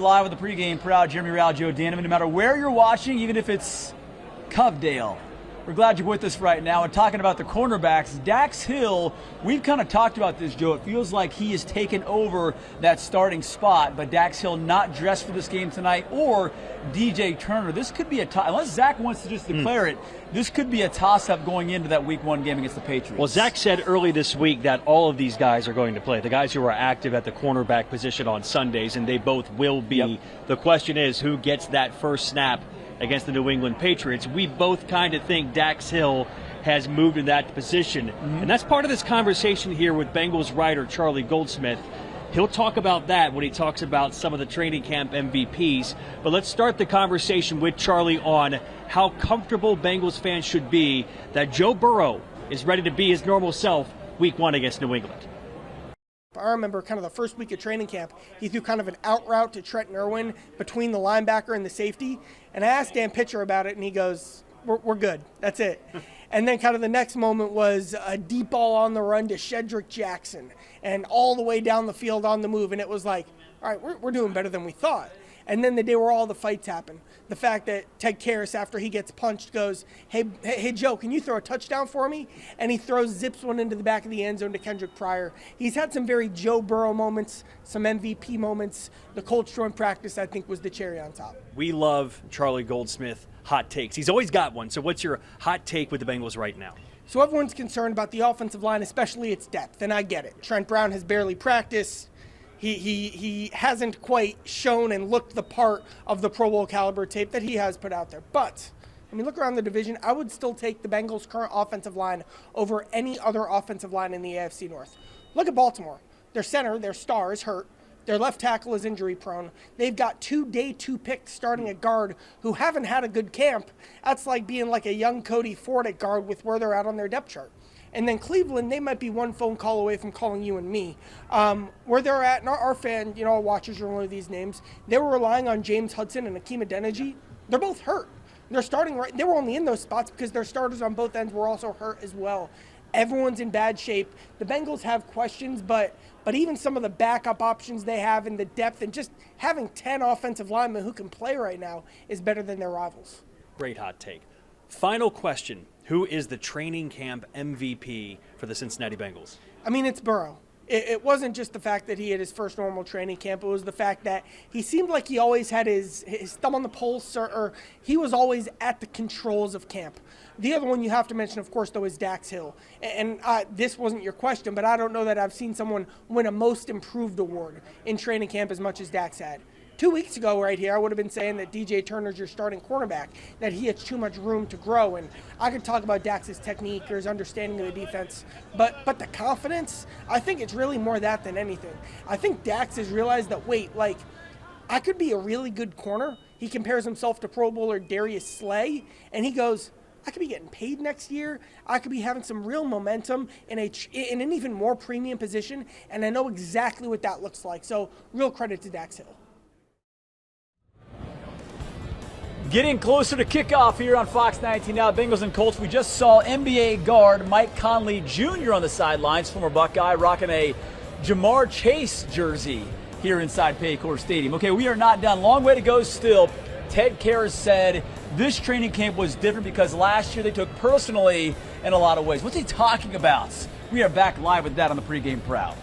Live with the pregame crowd, Jeremy Rao, Joe Danneman. No matter where you're watching, even if it's Covdale, we're glad you're with us right now. And talking about the cornerbacks, Dax Hill, we've kind of talked about this, Joe. It feels like he has taken over that starting spot, but Dax Hill not dressed for this game tonight, or DJ Turner. This could be unless Zach wants to just declare it, this could be a toss-up going into that Week 1 game against the Patriots. Well, Zach said early this week that all of these guys are going to play, the guys who are active at the cornerback position on Sundays, and they both will be. Yep. The question is, who gets that first snap against the New England Patriots? We both kind of think Dax Hill has moved in that position. And that's part of this conversation here with Bengals writer Charlie Goldsmith. He'll talk about that when he talks about some of the training camp MVPs. But let's start the conversation with Charlie on how comfortable Bengals fans should be that Joe Burrow is ready to be his normal self Week 1 against New England. I remember kind of the first week of training camp, he threw kind of an out route to Trenton Irwin between the linebacker and the safety. And I asked Dan Pitcher about it, and he goes, we're good. That's it. And then kind of the next moment was a deep ball on the run to Shedrick Jackson and all the way down the field on the move. And it was like, all right, we're doing better than we thought. And then the day where all the fights happen, the fact that Ted Karras, after he gets punched, goes, hey, Joe, can you throw a touchdown for me? And he zips one into the back of the end zone to Kendrick Pryor. He's had some very Joe Burrow moments, some MVP moments. The cold straw in practice, I think, was the cherry on top. We love Charlie Goldsmith hot takes. He's always got one. So what's your hot take with the Bengals right now? So everyone's concerned about the offensive line, especially its depth, and I get it. Trent Brown has barely practiced. He hasn't quite shown and looked the part of the Pro Bowl caliber tape that he has put out there. But when you look around the division, I would still take the Bengals' current offensive line over any other offensive line in the AFC North. Look at Baltimore. Their center, their star, is hurt. Their left tackle is injury prone. They've got 2 day 2 picks starting at guard who haven't had a good camp. That's like being like a young Cody Ford at guard with where they're at on their depth chart. And then Cleveland, they might be one phone call away from calling you and me. Where they're at, and our fan, our watchers are one of these names, they were relying on James Hudson and Akeem Adeniji. They're both hurt. They're starting right. They were only in those spots because their starters on both ends were also hurt as well. Everyone's in bad shape. The Bengals have questions, but even some of the backup options they have and the depth and just having 10 offensive linemen who can play right now is better than their rivals. Great hot take. Final question. Who is the training camp MVP for the Cincinnati Bengals? I mean, it's Burrow. It wasn't just the fact that he had his first normal training camp. It was the fact that he seemed like he always had his thumb on the pulse, or he was always at the controls of camp. The other one you have to mention, of course, though, is Dax Hill. And this wasn't your question, but I don't know that I've seen someone win a Most Improved award in training camp as much as Dax had. 2 weeks ago right here, I would have been saying that DJ Turner's your starting cornerback, that he has too much room to grow. And I could talk about Dax's technique or his understanding of the defense. But the confidence, I think it's really more that than anything. I think Dax has realized that, I could be a really good corner. He compares himself to Pro Bowler Darius Slay, and he goes, I could be getting paid next year. I could be having some real momentum in an even more premium position, and I know exactly what that looks like. So real credit to Dax Hill. Getting closer to kickoff here on Fox 19 now. Bengals and Colts. We just saw NBA guard Mike Conley Jr. on the sidelines, former Buckeye, rocking a Jamar Chase jersey here inside Paycor Stadium. Okay, we are not done. Long way to go still. Ted Karras said this training camp was different because last year they took personally in a lot of ways. What's he talking about? We are back live with that on the pregame crowd.